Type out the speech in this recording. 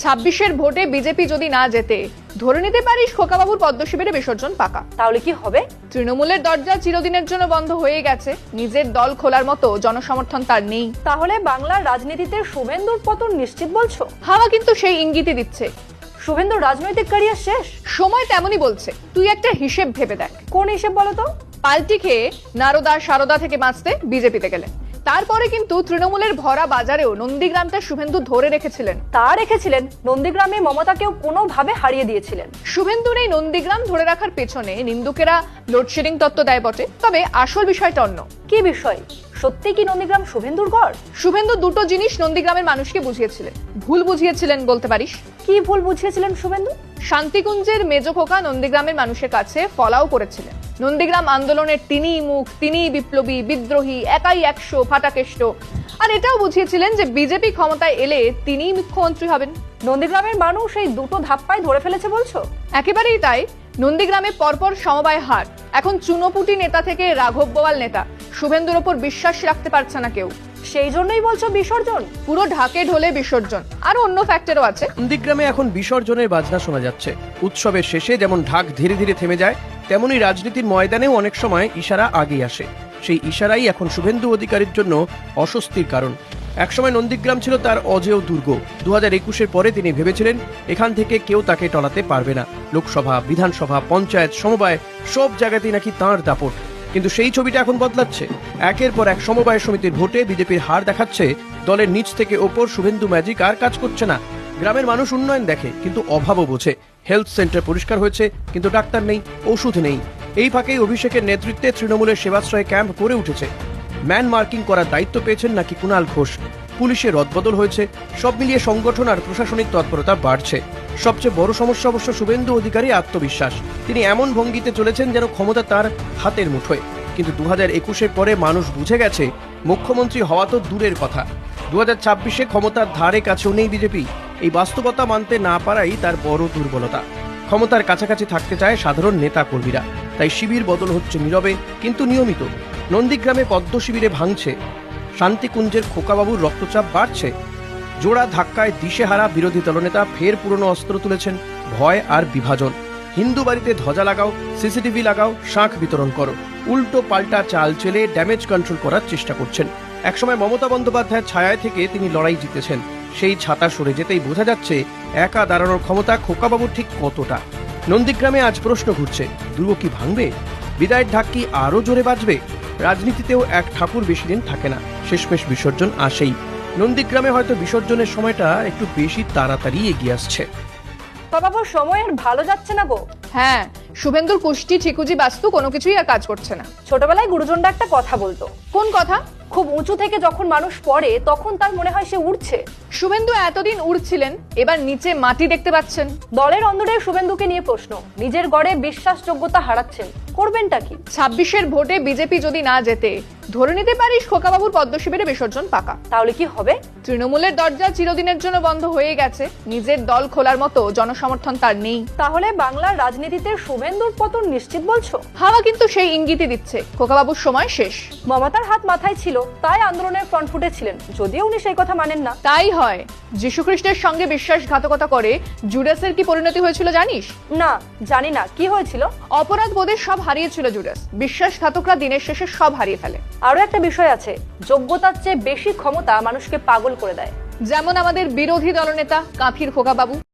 26-এর ভোটে বিজেপি যদি না জেতে ধরে নিতে পারিস খোকাবাবুর পদ্ম শিবিরে বিসর্জন পাকা। তাহলে কি হবে? তৃণমূলের দরজা চিরদিনের জন্য বন্ধ হয়ে গেছে, নিজের দল খোলার মতো জনসমর্থন তার নেই। তাহলে বাংলার রাজনীতিতে শুভেন্দুর পতন নিশ্চিত বলছো? হাওয়া কিন্তু সেই ইঙ্গিতই দিচ্ছে। শুভেন্দুর রাজনৈতিক ক্যারিয়ার শেষ? সময় তেমনই বলছে। তুই একটা হিসেব ভেবে দেখ। কোন হিসেব বলো তো? পাল্টি খেয়ে নারদা সারদা থেকে বাঁচতে বিজেপিতে গেলেন, তারপরে কিন্তু তৃণমূলের ভরা বাজারেও নন্দীগ্রামটা শুভেন্দু ধরে রেখেছিলেন। নন্দীগ্রামে মমতাকেও কোনোভাবে হারিয়ে দিয়েছিলেন। শুভেন্দুর এই নন্দীগ্রাম ধরে রাখার পেছনে নিন্দুকেরা লোডশেডিং তত্ত্ব দেয় বটে, তবে আসল বিষয়টা অন্য। কি বিষয়? সত্যি কি নন্দীগ্রাম শুভেন্দুর গড়? শুভেন্দু দুটো জিনিস নন্দীগ্রামের মানুষকে বুঝিয়েছিলেন, ভুল বুঝিয়েছিলেন বলতে পারিস। কি ভুল বুঝিয়েছিলেন শুভেন্দু? শান্তিকুঞ্জের মেজো খোকা নন্দীগ্রামের মানুষের কাছে ফলাও করেছিলেন। নন্দীগ্রাম আন্দোলনের তিনিই মুখ, তিনিই বিপ্লবী, বিদ্রোহী, একাই 100 ফাটাকেষ্ট। আর এটাও বুঝিয়েছিলেন যে বিজেপি ক্ষমতায় এলে তিনিই মুখ্যমন্ত্রী হবেন। নন্দীগ্রামের মানুষ এই দুটো ধাপ্পায় ধরে ফেলেছে বলছো? একেবারেই তাই। নন্দীগ্রামে পরপর সমবায় হার, এখন চুনোপুটি নেতা থেকে রাঘব বোয়াল নেতা, শুভেন্দুর ওপর বিশ্বাস রাখতে পারছে না কেউ। সেই জন্যই বলছো বিসর্জন? পুরো ঢাকে ঢোলে বিসর্জন। আরো অন্য ফ্যাক্টরও আছে। নন্দীগ্রামে এখন বিসর্জনের বাজনা শোনা যাচ্ছে। উৎসবের শেষে যেমন ঢাক ধীরে ধীরে থেমে যায়, তেমনই রাজনীতির ময়দানেও অনেক সময় ইশারা আগে আসে। সেই ইশারাই এখন শুভেন্দু অধিকারীর জন্য অস্বস্তির কারণ। একসময় নন্দীগ্রাম ছিল তার অজেয় দুর্গ। 2021-এর পরে তিনি ভেবেছিলেন এখান থেকে কেউ তাকে টলাতে পারবে না। লোকসভা, বিধানসভা, পঞ্চায়েত, সমবায় সব জায়গাতেই নাকি তাঁর দাপট। কিন্তু সেই ছবিটা এখন বদলাচ্ছে। একের পর এক সমবায় সমিতির ভোটে বিজেপির হার দেখাচ্ছে। দলের নিচ থেকে ওপর শুভেন্দু ম্যাজিক আর কাজ করছে না। গ্রামের মানুষ উন্নয়ন দেখে কিন্তু অভাবও বোঝে। হেলথ সেন্টার পরিষ্কার হয়েছে কিন্তু ডাক্তার নেই, ওষুধ নেই। এই ফাঁকেই অভিষেকের নেতৃত্বে তৃণমূলের সেবাশ্রয় ক্যাম্প করে উঠেছে। ম্যান মার্কিং করার দায়িত্ব পেয়েছেন নাকি কুণাল ঘোষ। পুলিশের রদবদল হয়েছে। সব মিলিয়ে সংগঠন আর প্রশাসনিক তৎপরতা বাড়ছে। সবচেয়ে বড় সমস্যা অবশ্য শুভেন্দু অধিকারী আত্মবিশ্বাস। তিনি এমন ভঙ্গিতে চলেছেন যেন ক্ষমতা তার হাতের মুঠোয়। কিন্তু 2021-এর পরে মানুষ বুঝে গেছে মুখ্যমন্ত্রী হওয়া তো দূরের কথা, 2026-এ ক্ষমতার ধারে কাছেও নেই বিজেপি। এই বাস্তবতা মানতে না পারাই তার বড় দুর্বলতা। ক্ষমতার কাছাকাছি থাকতে চায় সাধারণ নেতা কর্মীরা, তাই শিবির বদল হচ্ছে নীরবে কিন্তু নিয়মিত। নন্দীগ্রামে পদ্ম শিবিরে ভাঙছে, শান্তিকুঞ্জের খোকাবাবুর রক্তচাপ বাড়ছে। জোড়া ধাক্কায় দিশেহারা বিরোধী দলনেতা ফের পুরনো অস্ত্র তুলেছেন, ভয় আর বিভাজন। হিন্দু বাড়িতে ধ্বজা লাগাও, সিসিটিভি লাগাও, শাঁখ বিতরণ করো। উল্টো পাল্টা চাল চেলে ড্যামেজ কন্ট্রোল করার চেষ্টা করছেন। একসময় মমতা বন্দ্যোপাধ্যায়ের ছায়ায় থেকে তিনি লড়াই জিতেছেন। সেই ছাতা সরে যেতেই বোঝা যাচ্ছে একা দাঁড়ানোর ক্ষমতা খোকাবাবুর ঠিক কতটা। নন্দীগ্রামে আজ প্রশ্ন ঘুরছে, দুর্গ কি ভাঙবে? বিদায়ের ঢাক কি আরো জোরে বাজবে? রাজনীতিতেও এক ঠাকুর বেশি দিন থাকে না, শেষমেশ বিসর্জন আসেই। নন্দীগ্রামে হয়তো বিসর্জনের সময়টা একটু বেশি তাড়াতাড়ি এগিয়ে আসছে। বাবা, সময় আর ভালো যাচ্ছে না গো। হ্যাঁ, শুভেন্দুর কুষ্টি ঠিকুজি বাস্তু কোনো কিছুই আর কাজ করছে না। ছোটবেলায় গুরুজনরা একটা কথা বলতো। কোন কথা? খুব উঁচু থেকে যখন মানুষ পড়ে তখন তার মনে হয় সে উড়ছে। শুভেন্দু এতদিন উড়ছিলেন, এবার নিচে মাটি দেখতে পাচ্ছেন। দলের অন্দরে শুভেন্দুকে নিয়ে প্রশ্ন, নিজের গড়ে বিশ্বাসযোগ্যতা হারাচ্ছেন, করবেনটা কি? 26-এর ভোটে বিজেপি যদি না জেতে ধরে নিতে পারিস খোকাবাবুর পদ্ম শিবিরে বিসর্জন পাকা। তাহলে কি হবে? তৃণমূলের দরজা চিরদিনের জন্য বন্ধ হয়ে গেছে, নিজের দল খোলার মতো জনসমর্থন তার নেই। তাহলে বাংলার রাজনীতিতে শুভেন্দুর পতন নিশ্চিত বলছো? হাওয়া কিন্তু সেই ইঙ্গিতই দিচ্ছে। খোকাবাবুর সময় শেষ। মমতার হাত মাথায় ছিল, তাই আন্দোলনের ফ্রন্ট ফুটে ছিলেন, যদিও উনি সেই কথা মানেন না। তাই হয়। যীশু খ্রিস্টের সঙ্গে বিশ্বাসঘাতকতা করে জুডাসের কি পরিণতি হয়েছিল জানিস? না, জানি না। কি হয়েছিল? অপরাধ বোধে সব হারিয়েছিল জুডাস। বিশ্বাসঘাতকরা দিনের শেষে সব হারিয়ে ফেলে। আরো একটা বিষয় আছে, যোগ্যতার চেয়ে বেশি ক্ষমতা মানুষকে পাগল করে দেয়। যেমন আমাদের বিরোধী দলনেতা কাঁথির খোকাবাবু।